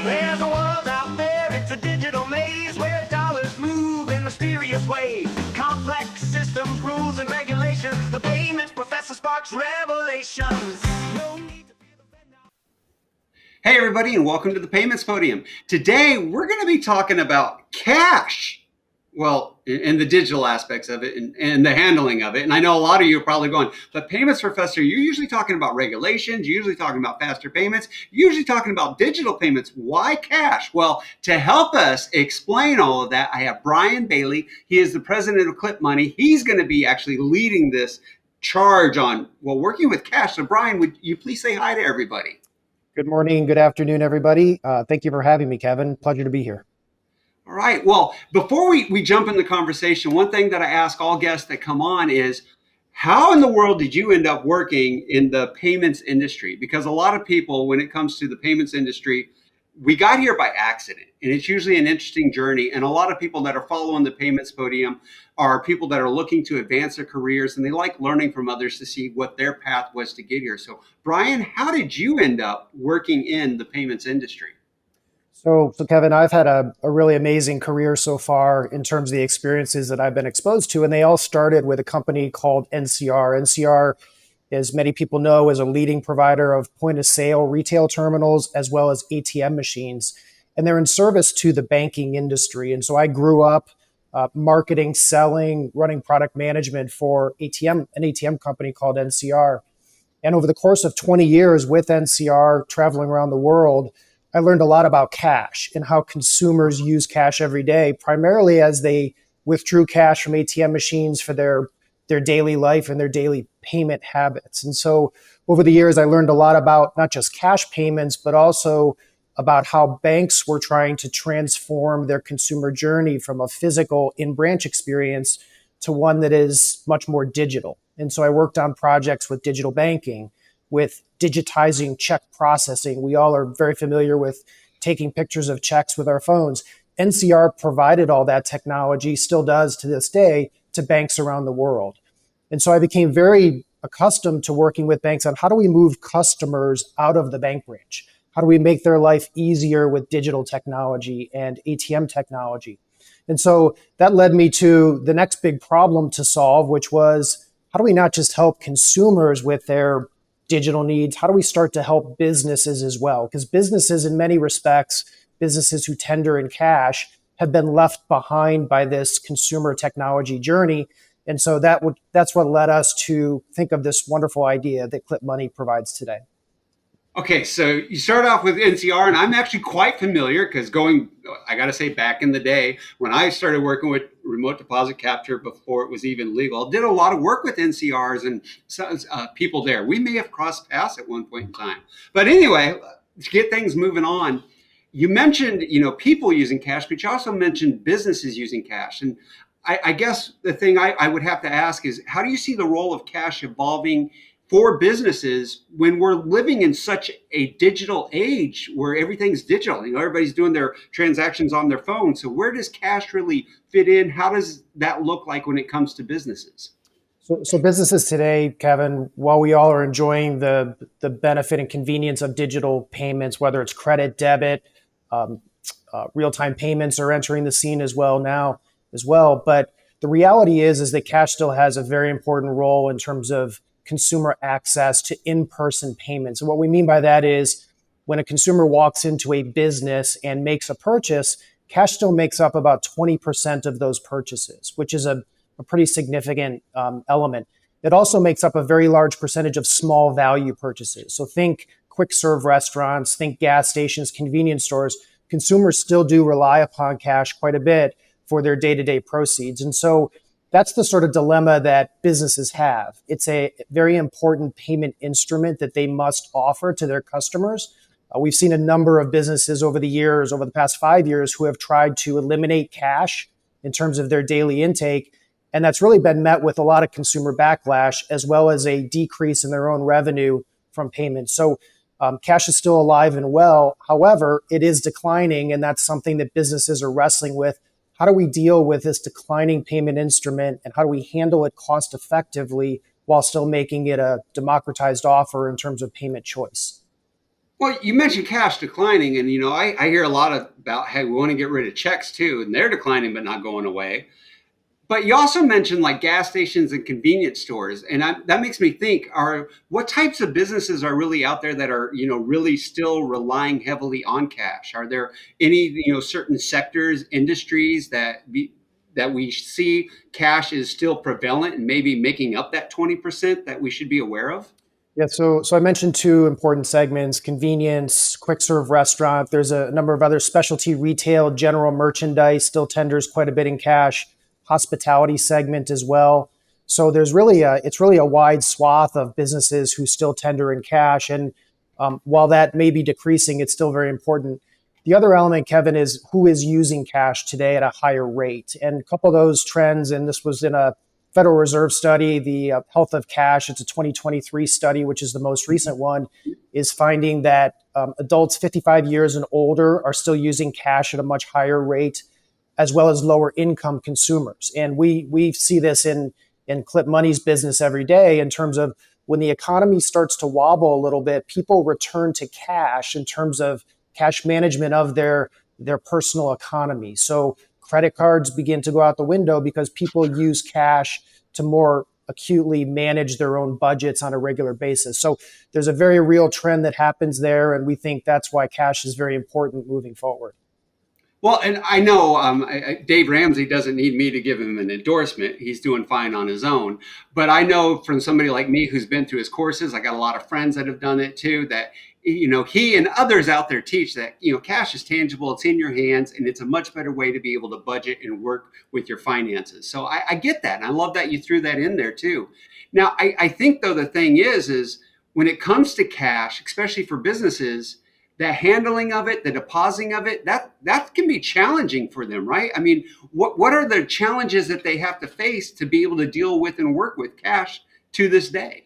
There's a world out there, it's a digital maze where dollars move in mysterious ways. Complex systems, rules, and regulations. The payments professor sparks revelations. No need to fear the Fed now. Hey everybody, and welcome to the Payments Podium. Today we're going to be talking about cash. Well, and the digital aspects of it and the handling of it. And I know a lot of you are probably going, but Payments Professor, you're usually talking about regulations, you're usually talking about faster payments, you're usually talking about digital payments. Why cash? Well, to help us explain all of that, I have Brian Bailey. He is the president of Clip Money. He's going to be actually leading this charge on, well, working with cash. So Brian, would you please say hi to everybody? Good morning, good afternoon, everybody. Thank you for having me, Kevin. Pleasure to be here. All right. Well, before we jump in the conversation, one thing that I ask all guests that come on is, how in the world did you end up working in the payments industry? Because a lot of people, when it comes to the payments industry, we got here by accident, and it's usually an interesting journey. And a lot of people that are following the Payments Podium are people that are looking to advance their careers, and they like learning from others to see what their path was to get here. So, Brian, how did you end up working in the payments industry? So Kevin, I've had a really amazing career so far in terms of the experiences that I've been exposed to, and they all started with a company called NCR. NCR, as many people know, is a leading provider of point-of-sale retail terminals as well as ATM machines, and they're in service to the banking industry. And so I grew up marketing, selling, running product management for an ATM company called NCR. And over the course of 20 years with NCR, traveling around the world, I learned a lot about cash and how consumers use cash every day, primarily as they withdrew cash from ATM machines for their daily life and their daily payment habits. And so over the years, I learned a lot about not just cash payments, but also about how banks were trying to transform their consumer journey from a physical in-branch experience to one that is much more digital. And so I worked on projects with digital banking, with digitizing check processing. We all are very familiar with taking pictures of checks with our phones. NCR provided all that technology, still does to this day, to banks around the world. And so I became very accustomed to working with banks on how do we move customers out of the bank branch? How do we make their life easier with digital technology and ATM technology? And so that led me to the next big problem to solve, which was, how do we not just help consumers with their digital needs? How do we start to help businesses as well? Because businesses, in many respects, businesses who tender in cash, have been left behind by this consumer technology journey. And so that's what led us to think of this wonderful idea that Clip Money provides today. Okay, so you start off with NCR, and I'm actually quite familiar because I got to say, back in the day when I started working with remote deposit capture before it was even legal, I did a lot of work with NCRs and people there. We may have crossed paths at one point in time. But anyway, to get things moving on, you mentioned, people using cash, but you also mentioned businesses using cash. And I guess the thing I would have to ask is, how do you see the role of cash evolving for businesses when we're living in such a digital age where everything's digital? Everybody's doing their transactions on their phone. So where does cash really fit in? How does that look like when it comes to businesses? So businesses today, Kevin, while we all are enjoying the benefit and convenience of digital payments, whether it's credit, debit, real-time payments are entering the scene as well now as well. But the reality is that cash still has a very important role in terms of consumer access to in-person payments. And what we mean by that is, when a consumer walks into a business and makes a purchase, cash still makes up about 20% of those purchases, which is a pretty significant element. It also makes up a very large percentage of small value purchases. So think quick serve restaurants, think gas stations, convenience stores. Consumers still do rely upon cash quite a bit for their day-to-day proceeds. And so that's the sort of dilemma that businesses have. It's a very important payment instrument that they must offer to their customers. We've seen a number of businesses over the past 5 years, who have tried to eliminate cash in terms of their daily intake. And that's really been met with a lot of consumer backlash, as well as a decrease in their own revenue from payments. So cash is still alive and well. However, it is declining, and that's something that businesses are wrestling with. How do we deal with this declining payment instrument, and how do we handle it cost effectively while still making it a democratized offer in terms of payment choice? Well, you mentioned cash declining, and I hear a lot about hey, we want to get rid of checks too, and they're declining but not going away. But you also mentioned like gas stations and convenience stores, and that makes me think: are what types of businesses are really out there that are really still relying heavily on cash? Are there any certain sectors, industries that we see cash is still prevalent and maybe making up that 20% that we should be aware of? Yeah, so I mentioned two important segments: convenience, quick serve restaurant. There's a number of other specialty retail, general merchandise still tenders quite a bit in cash, hospitality segment as well. So there's really it's really a wide swath of businesses who still tender in cash. And while that may be decreasing, it's still very important. The other element, Kevin, is who is using cash today at a higher rate. And a couple of those trends, and this was in a Federal Reserve study, the Health of Cash, it's a 2023 study, which is the most recent one, is finding that adults 55 years and older are still using cash at a much higher rate, as well as lower income consumers. And we see this in Clip Money's business every day in terms of when the economy starts to wobble a little bit, people return to cash in terms of cash management of their personal economy. So credit cards begin to go out the window because people use cash to more acutely manage their own budgets on a regular basis. So there's a very real trend that happens there, and we think that's why cash is very important moving forward. Well, and I know Dave Ramsey doesn't need me to give him an endorsement. He's doing fine on his own. But I know from somebody like me who's been through his courses, I got a lot of friends that have done it too, that he and others out there teach that cash is tangible, it's in your hands, and it's a much better way to be able to budget and work with your finances. So I get that, and I love that you threw that in there too. Now, I think though the thing is when it comes to cash, especially for businesses, the handling of it, the depositing of it, that can be challenging for them, right? I mean, what are the challenges that they have to face to be able to deal with and work with cash to this day?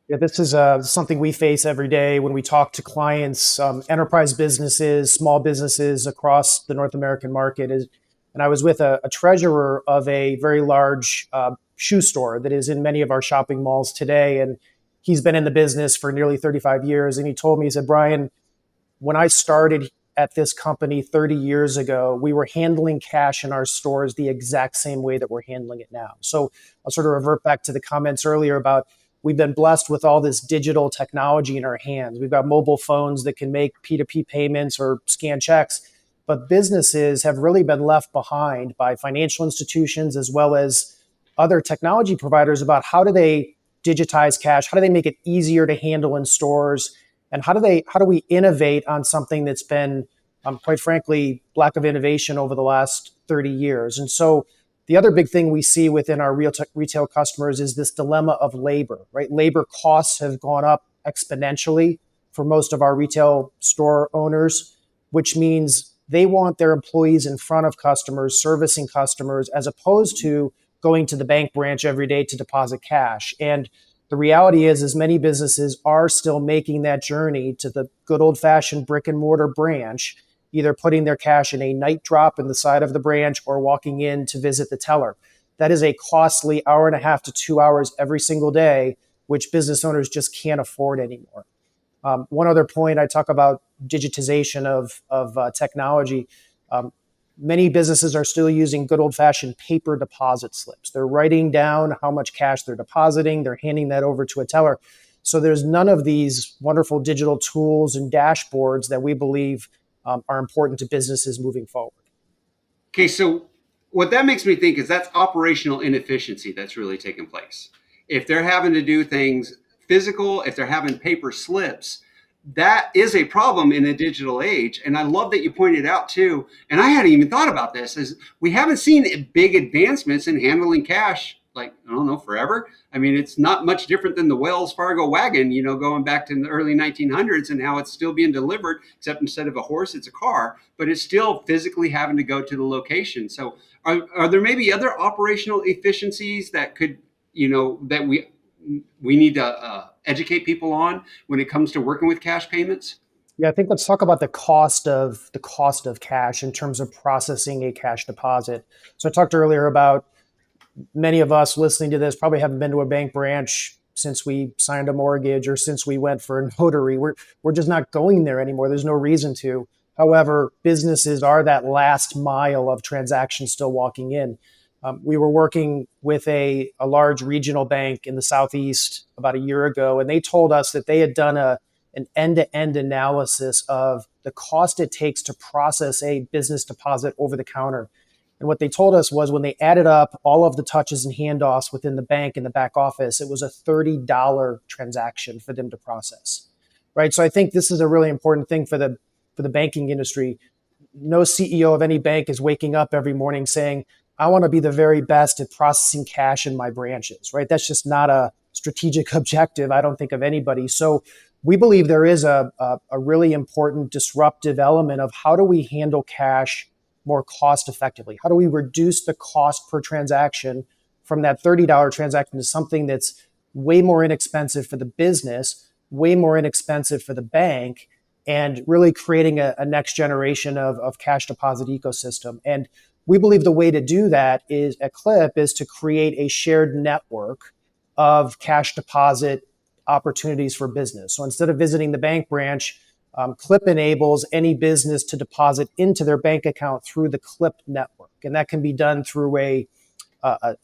Yeah, this is something we face every day when we talk to clients, enterprise businesses, small businesses across the North American market. And I was with a treasurer of a very large shoe store that is in many of our shopping malls today. And he's been in the business for nearly 35 years. And he told me, he said, Brian, when I started at this company 30 years ago, we were handling cash in our stores the exact same way that we're handling it now. So I'll sort of revert back to the comments earlier about we've been blessed with all this digital technology in our hands. We've got mobile phones that can make P2P payments or scan checks, but businesses have really been left behind by financial institutions as well as other technology providers about how do they digitize cash, how do they make it easier to handle in stores, and how do we innovate on something that's been, quite frankly, lack of innovation over the last 30 years. And so the other big thing we see within our retail customers is this dilemma of labor, right? Labor costs have gone up exponentially for most of our retail store owners, which means they want their employees in front of customers, servicing customers, as opposed to going to the bank branch every day to deposit cash. And the reality is many businesses are still making that journey to the good old-fashioned brick and mortar branch, either putting their cash in a night drop in the side of the branch or walking in to visit the teller. That is a costly hour and a half to 2 hours every single day, which business owners just can't afford anymore. One other point, I talk about digitization of technology. Many businesses are still using good old-fashioned paper deposit slips. They're writing down how much cash they're depositing. They're handing that over to a teller. So there's none of these wonderful digital tools and dashboards that we believe are important to businesses moving forward. Okay, so what that makes me think is that's operational inefficiency that's really taking place. If they're having to do things physical, if they're having paper slips, that is a problem in a digital age. And I love that you pointed out too, and I hadn't even thought about this, is we haven't seen big advancements in handling cash, like, I don't know, forever. I mean, it's not much different than the Wells Fargo wagon, going back to the early 1900s and how it's still being delivered, except instead of a horse, it's a car, but it's still physically having to go to the location. So are there maybe other operational efficiencies that could, that we need to educate people on when it comes to working with cash payments? Yeah, I think let's talk about the cost of cash in terms of processing a cash deposit. So I talked earlier about many of us listening to this probably haven't been to a bank branch since we signed a mortgage or since we went for a notary. We're just not going there anymore. There's no reason to. However, businesses are that last mile of transactions still walking in. We were working with a large regional bank in the Southeast about a year ago, and they told us that they had done an end-to-end analysis of the cost it takes to process a business deposit over the counter. And what they told us was when they added up all of the touches and handoffs within the bank in the back office, it was a $30 transaction for them to process. Right. So I think this is a really important thing for the banking industry. No CEO of any bank is waking up every morning saying, I want to be the very best at processing cash in my branches, right? That's just not a strategic objective, I don't think, of anybody. So we believe there is a really important disruptive element of how do we handle cash more cost effectively? How do we reduce the cost per transaction from that $30 transaction to something that's way more inexpensive for the business, way more inexpensive for the bank, and really creating a next generation of cash deposit ecosystem? And we believe the way to do that is at Clip is to create a shared network of cash deposit opportunities for business. So instead of visiting the bank branch, Clip enables any business to deposit into their bank account through the Clip network. And that can be done through a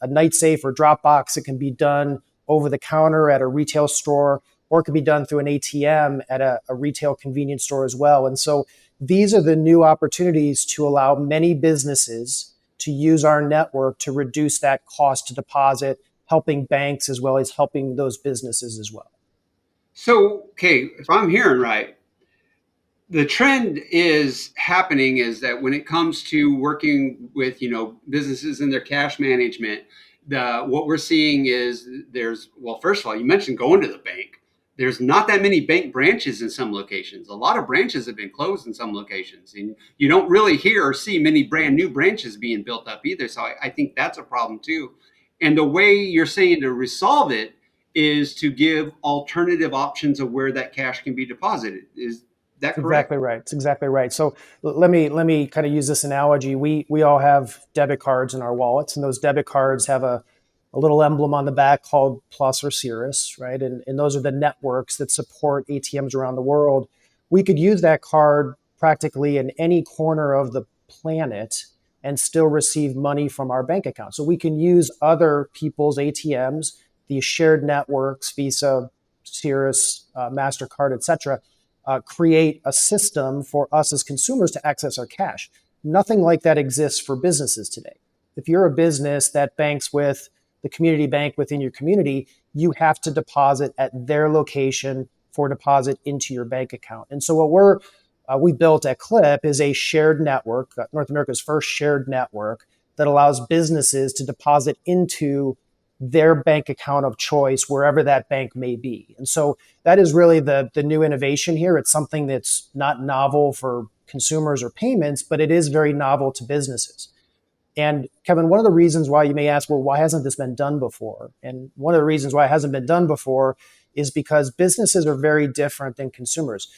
night safe or Dropbox. It can be done over the counter at a retail store, or it can be done through an ATM at a retail convenience store as well. And so these are the new opportunities to allow many businesses to use our network to reduce that cost to deposit, helping banks as well as helping those businesses as well. So, okay, if I'm hearing right, the trend is happening is that when it comes to working with, businesses and their cash management, what we're seeing is first of all, you mentioned going to the bank. There's not that many bank branches in some locations. A lot of branches have been closed in some locations, and you don't really hear or see many brand new branches being built up either. So I think that's a problem too. And the way you're saying to resolve it is to give alternative options of where that cash can be deposited. Is that correct? Exactly right. It's exactly right. So let me kind of use this analogy. We all have debit cards in our wallets, and those debit cards have a little emblem on the back called Plus or Cirrus, right? And those are the networks that support ATMs around the world. We could use that card practically in any corner of the planet and still receive money from our bank account. So we can use other people's ATMs, these shared networks, Visa, Cirrus, MasterCard, et cetera, create a system for us as consumers to access our cash. Nothing like that exists for businesses today. If you're a business that banks with the community bank within your community, you have to deposit at their location for deposit into your bank account. And so what we built at Clip is a shared network, North America's first shared network that allows businesses to deposit into their bank account of choice, wherever that bank may be. And so that is really the new innovation here. It's something that's not novel for consumers or payments, but it is very novel to businesses. And Kevin, one of the reasons why you may ask, well, why hasn't this been done before? And one of the reasons why it hasn't been done before is because businesses are very different than consumers.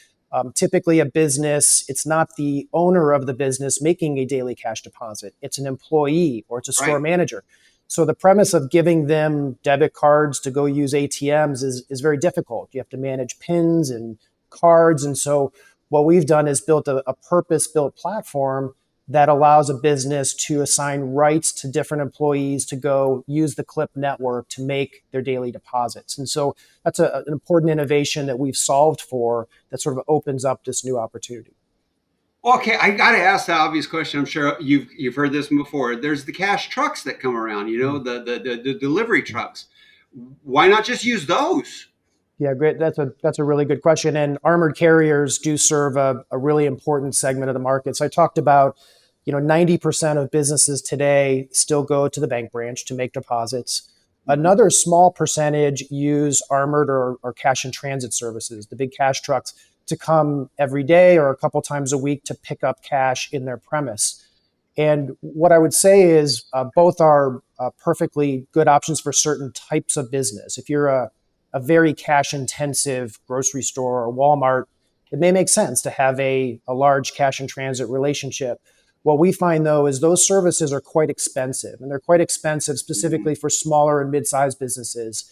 Typically a business, it's not the owner of the business making a daily cash deposit. It's an employee or it's a store manager. So the premise of giving them debit cards to go use ATMs is very difficult. You have to manage PINs and cards. And so what we've done is built a purpose-built platform that allows a business to assign rights to different employees to go use the Clip network to make their daily deposits. And so that's an important innovation that we've solved for that sort of opens up this new opportunity. Okay, I got to ask the obvious question. I'm sure you've heard this before. There's the cash trucks that come around, the delivery trucks. Why not just use those? Yeah, great. That's a really good question. And armored carriers do serve a really important segment of the market. So I talked about, 90% of businesses today still go to the bank branch to make deposits. Another small percentage use armored or cash in transit services, the big cash trucks, to come every day or a couple times a week to pick up cash in their premise. And what I would say is both are perfectly good options for certain types of business. If you're a very cash intensive grocery store or Walmart, it may make sense to have a large cash in transit relationship. What we find though is those services are quite expensive, and they're quite expensive specifically for smaller and mid-sized businesses.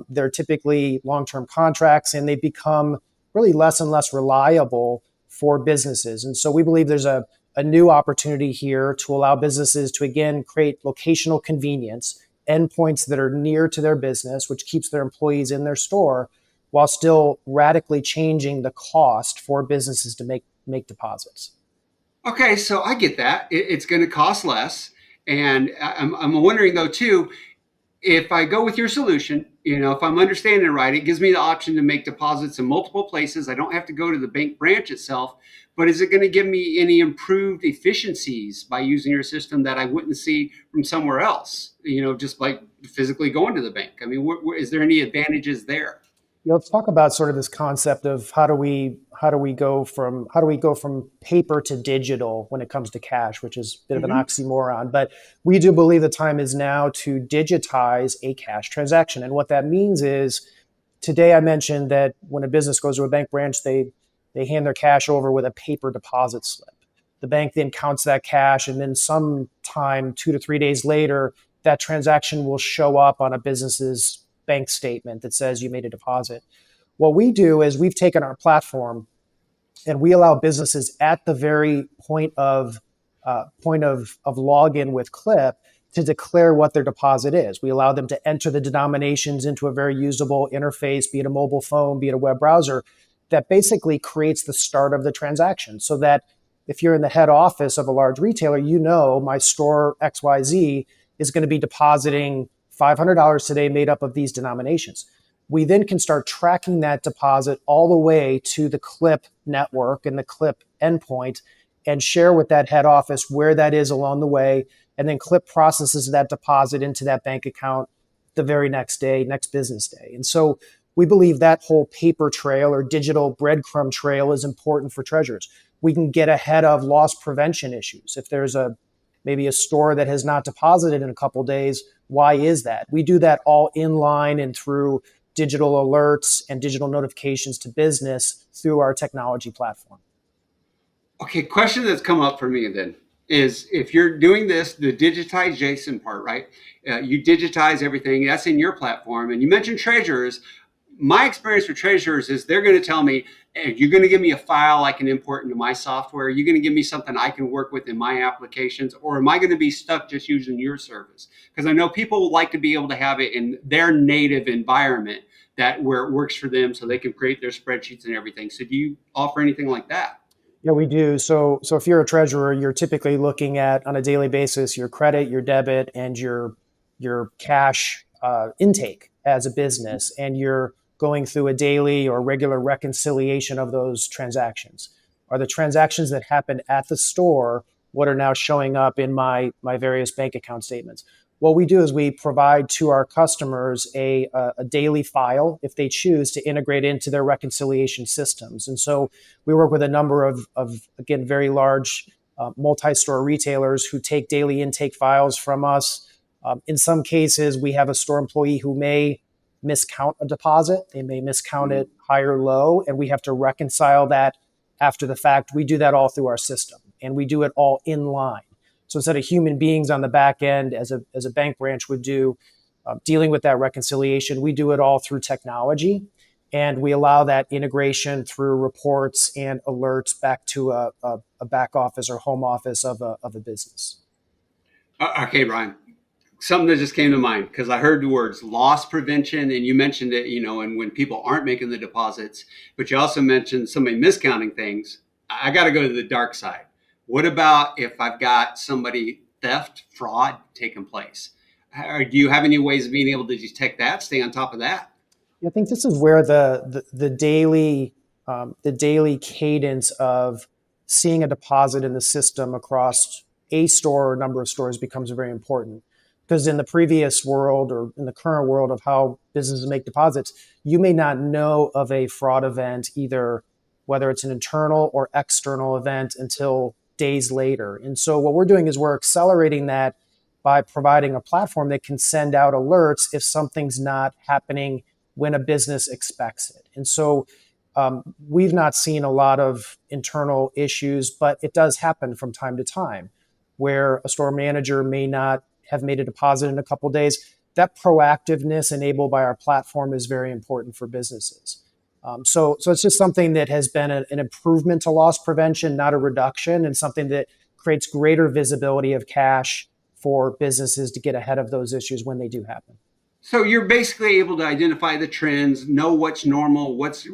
They're typically long-term contracts, and they become really less and less reliable for businesses. And so we believe there's a new opportunity here to allow businesses to, again, create locational convenience, endpoints that are near to their business, which keeps their employees in their store, while still radically changing the cost for businesses to make deposits. Okay, so I get that. It's going to cost less. And I'm wondering, though, too, if I go with your solution, if I'm understanding it right, it gives me the option to make deposits in multiple places. I don't have to go to the bank branch itself. But is it going to give me any improved efficiencies by using your system that I wouldn't see from somewhere else? Just like physically going to the bank. I mean, is there any advantages there? Let's talk about sort of this concept of how do we go from paper to digital when it comes to cash, which is a bit of an oxymoron. But we do believe the time is now to digitize a cash transaction. And what that means is, today I mentioned that when a business goes to a bank branch, they hand their cash over with a paper deposit slip. The bank then counts that cash, and then sometime 2 to 3 days later, that transaction will show up on a business's bank statement that says you made a deposit. What we do is we've taken our platform and we allow businesses at the very point of login with Clip to declare what their deposit is. We allow them to enter the denominations into a very usable interface, be it a mobile phone, be it a web browser, that basically creates the start of the transaction, so that if you're in the head office of a large retailer, my store XYZ is going to be depositing $500 today made up of these denominations. We then can start tracking that deposit all the way to the Clip network and the Clip endpoint and share with that head office where that is along the way. And then Clip processes that deposit into that bank account the very next day, next business day. And so we believe that whole paper trail or digital breadcrumb trail is important for treasurers. We can get ahead of loss prevention issues. If there's maybe a store that has not deposited in a couple of days, why is that? We do that all inline and through digital alerts and digital notifications to business through our technology platform. Okay, question that's come up for me then is, if you're doing this, the digitization part, right? You digitize everything, that's in your platform. And you mentioned treasurers. My experience with treasurers is they're going to tell me, hey, you're going to give me a file I can import into my software. You're going to give me something I can work with in my applications, or am I going to be stuck just using your service? Because I know people like to be able to have it in their native environment, that where it works for them, so they can create their spreadsheets and everything. So do you offer anything like that? Yeah, we do. So if you're a treasurer, you're typically looking at, on a daily basis, your credit, your debit, and your cash intake as a business, and you're going through a daily or regular reconciliation of those transactions. Are the transactions that happened at the store what are now showing up in my various bank account statements? What we do is we provide to our customers a daily file, if they choose, to integrate into their reconciliation systems. And so we work with a number of again, very large multi-store retailers who take daily intake files from us. In some cases, we have a store employee who may miscount a deposit. They may miscount it high or low, and we have to reconcile that after the fact. We do that all through our system, and we do it all in line. So instead of human beings on the back end, as a bank branch would do, dealing with that reconciliation, we do it all through technology, and we allow that integration through reports and alerts back to a back office or home office of a business. Okay, Brian. Something that just came to mind, because I heard the words loss prevention, and you mentioned it, and when people aren't making the deposits, but you also mentioned somebody miscounting things. I got to go to the dark side. What about if I've got somebody theft, fraud taking place? Or do you have any ways of being able to detect that, stay on top of that? I think this is where the daily cadence of seeing a deposit in the system across a store or number of stores becomes very important. Because in the previous world, or in the current world of how businesses make deposits, you may not know of a fraud event, either whether it's an internal or external event, until days later. And so what we're doing is we're accelerating that by providing a platform that can send out alerts if something's not happening when a business expects it. And so we've not seen a lot of internal issues, but it does happen from time to time where a store manager may not have made a deposit in a couple of days. that proactiveness enabled by our platform is very important for businesses. So it's just something that has been an improvement to loss prevention, not a reduction, and something that creates greater visibility of cash for businesses to get ahead of those issues when they do happen. So you're basically able to identify the trends, know what's normal, what's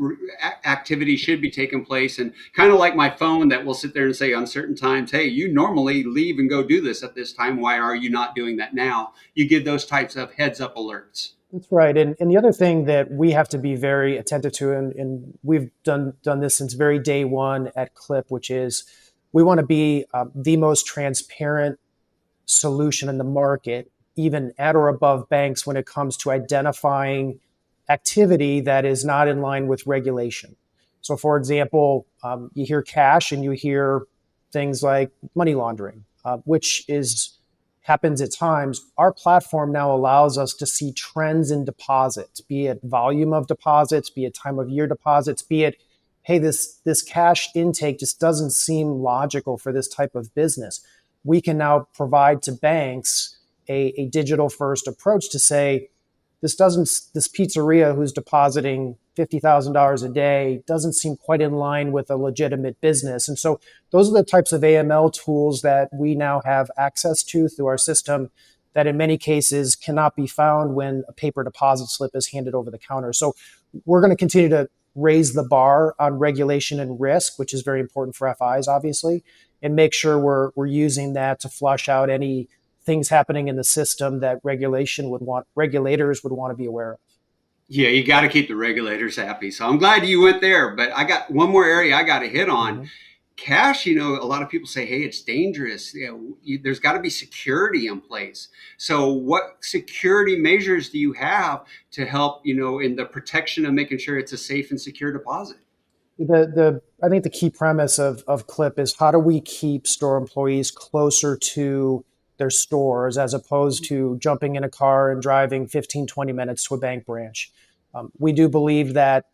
activity should be taking place, and kind of like my phone that will sit there and say on certain times, hey, you normally leave and go do this at this time. Why are you not doing that now? You give those types of heads up alerts. That's right. And the other thing that we have to be very attentive to, and we've done this since very day one at Clip, which is we want to be the most transparent solution in the market, even at or above banks when it comes to identifying activity that is not in line with regulation. So, for example, you hear cash and you hear things like money laundering, which happens at times. Our platform now allows us to see trends in deposits, be it volume of deposits, be it time of year deposits, be it, hey, this cash intake just doesn't seem logical for this type of business. We can now provide to banks a digital first approach to say, this pizzeria who's depositing $50,000 a day doesn't seem quite in line with a legitimate business. And so those are the types of AML tools that we now have access to through our system that in many cases cannot be found when a paper deposit slip is handed over the counter. So we're going to continue to raise the bar on regulation and risk, which is very important for FIs, obviously, and make sure we're using that to flush out any things happening in the system that regulators would want to be aware of. Yeah, you got to keep the regulators happy. So I'm glad you went there, but I got one more area I got to hit on. Mm-hmm. Cash, a lot of people say, hey, it's dangerous. There's got to be security in place. So what security measures do you have to help, in the protection of making sure it's a safe and secure deposit? I think the key premise of Clip is how do we keep store employees closer to their stores as opposed to jumping in a car and driving 15, 20 minutes to a bank branch. We do believe that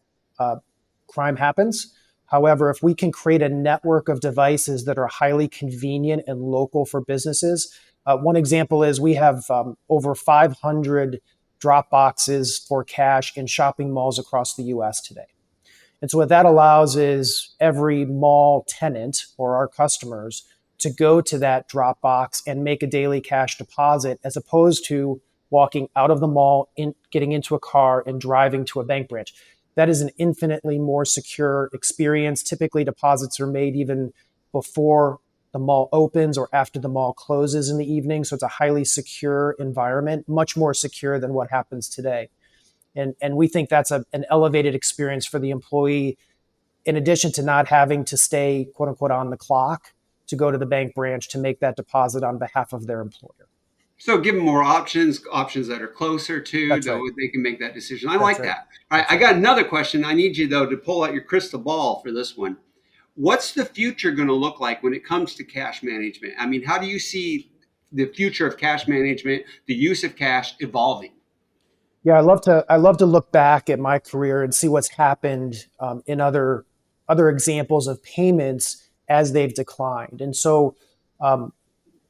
crime happens. However, if we can create a network of devices that are highly convenient and local for businesses, one example is we have over 500 drop boxes for cash in shopping malls across the US today. And so what that allows is every mall tenant or our customers to go to that drop box and make a daily cash deposit as opposed to walking out of the mall, getting into a car and driving to a bank branch. That is an infinitely more secure experience. Typically, deposits are made even before the mall opens or after the mall closes in the evening. So it's a highly secure environment, much more secure than what happens today. And we think that's an elevated experience for the employee, in addition to not having to stay, quote unquote, on the clock to go to the bank branch to make that deposit on behalf of their employer. So give them more options that are closer to, That's right. They can make that decision. I like that. All right, I got another question. I need you, though, to pull out your crystal ball for this one. What's the future going to look like when it comes to cash management? I mean, how do you see the future of cash management, the use of cash evolving? Yeah, I love to look back at my career and see what's happened in other examples of payments as they've declined. And so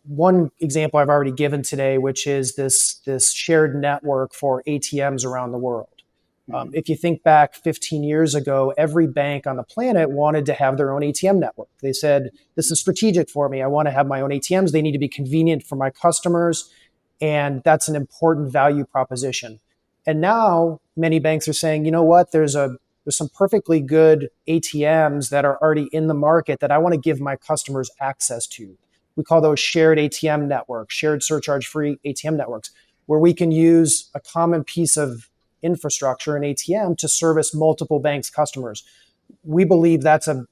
one example I've already given today, which is this shared network for ATMs around the world. If you think back 15 years ago, every bank on the planet wanted to have their own ATM network. They said, this is strategic for me. I want to have my own ATMs. They need to be convenient for my customers. And that's an important value proposition. And now many banks are saying, you know what, there's some perfectly good ATMs that are already in the market that I want to give my customers access to. We call those shared ATM networks, shared surcharge-free ATM networks, where we can use a common piece of infrastructure, an ATM, to service multiple banks' customers. We believe that's a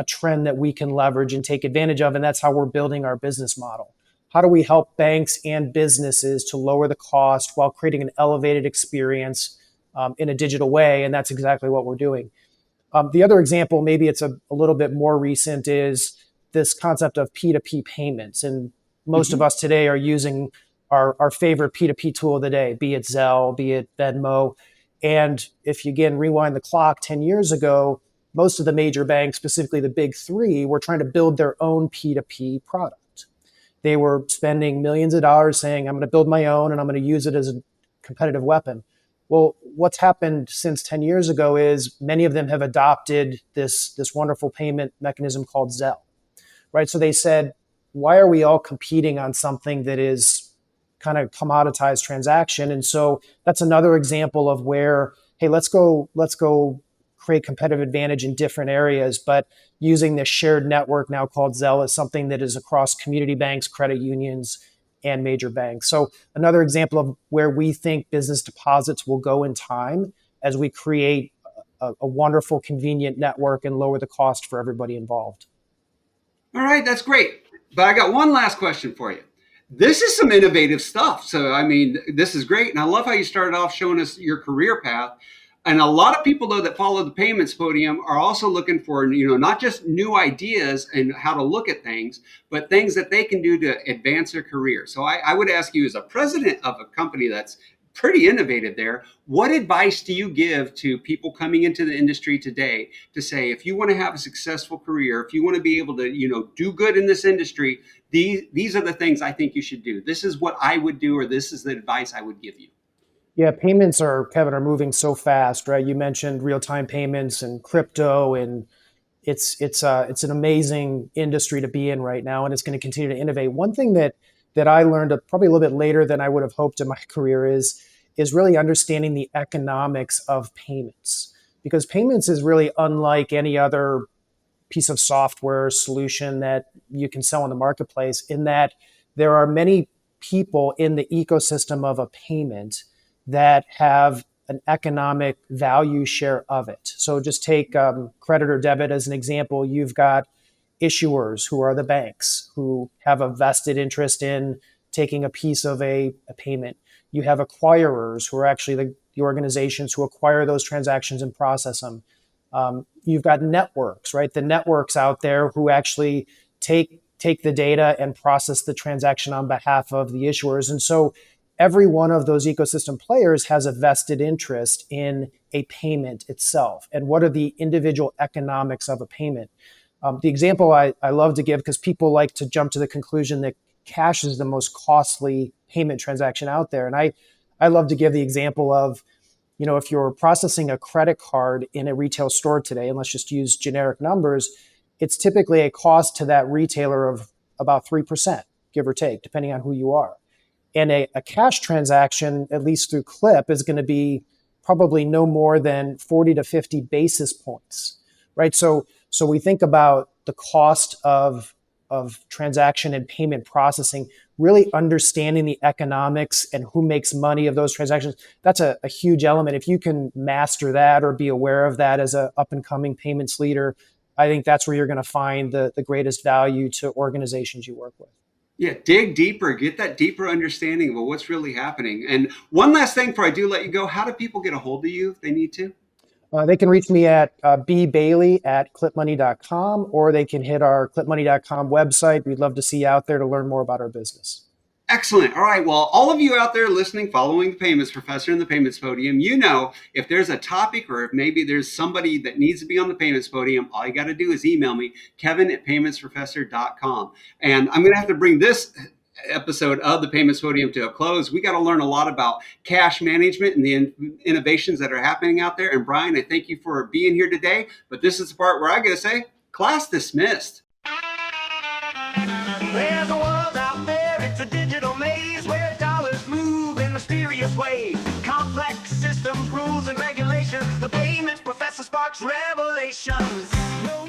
trend that we can leverage and take advantage of, and that's how we're building our business model. How do we help banks and businesses to lower the cost while creating an elevated experience in a digital way? And that's exactly what we're doing. The other example, maybe it's a little bit more recent, is this concept of P2P payments. And most of us today are using our favorite P2P tool of the day, be it Zelle, be it Venmo. And if you again rewind the clock 10 years ago, most of the major banks, specifically the big three, were trying to build their own P2P product. They were spending millions of dollars saying, I'm going to build my own and I'm going to use it as competitive weapon. Well, what's happened since 10 years ago is many of them have adopted this wonderful payment mechanism called Zelle, right? So they said, why are we all competing on something that is kind of commoditized transaction? And so that's another example of where, hey, let's go create competitive advantage in different areas, but using this shared network now called Zelle is something that is across community banks, credit unions, and major banks. So another example of where we think business deposits will go in time as we create a wonderful, convenient network and lower the cost for everybody involved. All right, that's great. But I got one last question for you. This is some innovative stuff. So, I mean, this is great. And I love how you started off showing us your career path. And a lot of people, though, that follow the payments podium are also looking for, not just new ideas and how to look at things, but things that they can do to advance their career. So I would ask you, as a president of a company that's pretty innovative there, what advice do you give to people coming into the industry today to say, if you want to have a successful career, if you want to be able to, do good in this industry, these are the things I think you should do. This is what I would do, or this is the advice I would give you. Yeah, payments Kevin, are moving so fast, right? You mentioned real-time payments and crypto, and it's an amazing industry to be in right now, and it's going to continue to innovate. One thing that I learned probably a little bit later than I would have hoped in my career is really understanding the economics of payments, because payments is really unlike any other piece of software solution that you can sell in the marketplace, in that there are many people in the ecosystem of a payment that have an economic value share of it. So just take credit or debit as an example. You've got issuers, who are the banks, who have a vested interest in taking a piece of a payment. You have acquirers, who are actually the organizations who acquire those transactions and process them. You've got networks, right? The networks out there who actually take the data and process the transaction on behalf of the issuers. And so every one of those ecosystem players has a vested interest in a payment itself. And what are the individual economics of a payment? The example I love to give, because people like to jump to the conclusion that cash is the most costly payment transaction out there. And I love to give the example of, if you're processing a credit card in a retail store today, and let's just use generic numbers, it's typically a cost to that retailer of about 3%, give or take, depending on who you are. And a cash transaction, at least through Clip, is going to be probably no more than 40 to 50 basis points, right? So we think about the cost of transaction and payment processing, really understanding the economics and who makes money of those transactions. That's a huge element. If you can master that or be aware of that as an up-and-coming payments leader, I think that's where you're going to find the greatest value to organizations you work with. Yeah, dig deeper, get that deeper understanding of what's really happening. And one last thing before I do let you go, how do people get a hold of you if they need to? They can reach me at bbailey@clipmoney.com, or they can hit our clipmoney.com website. We'd love to see you out there to learn more about our business. Excellent. All right. Well, all of you out there listening, following the Payments Professor and the Payments Podium, if there's a topic or if maybe there's somebody that needs to be on the Payments Podium, all you got to do is email me, kevin@paymentsprofessor.com. And I'm going to have to bring this episode of the Payments Podium to a close. We got to learn a lot about cash management and the innovations that are happening out there. And Brian, I thank you for being here today. But this is the part where I got to say, class dismissed. There's a world out there, it's a digital maze where dollars move in mysterious ways. Complex systems, rules, and regulations. The payments professor sparks revelations. No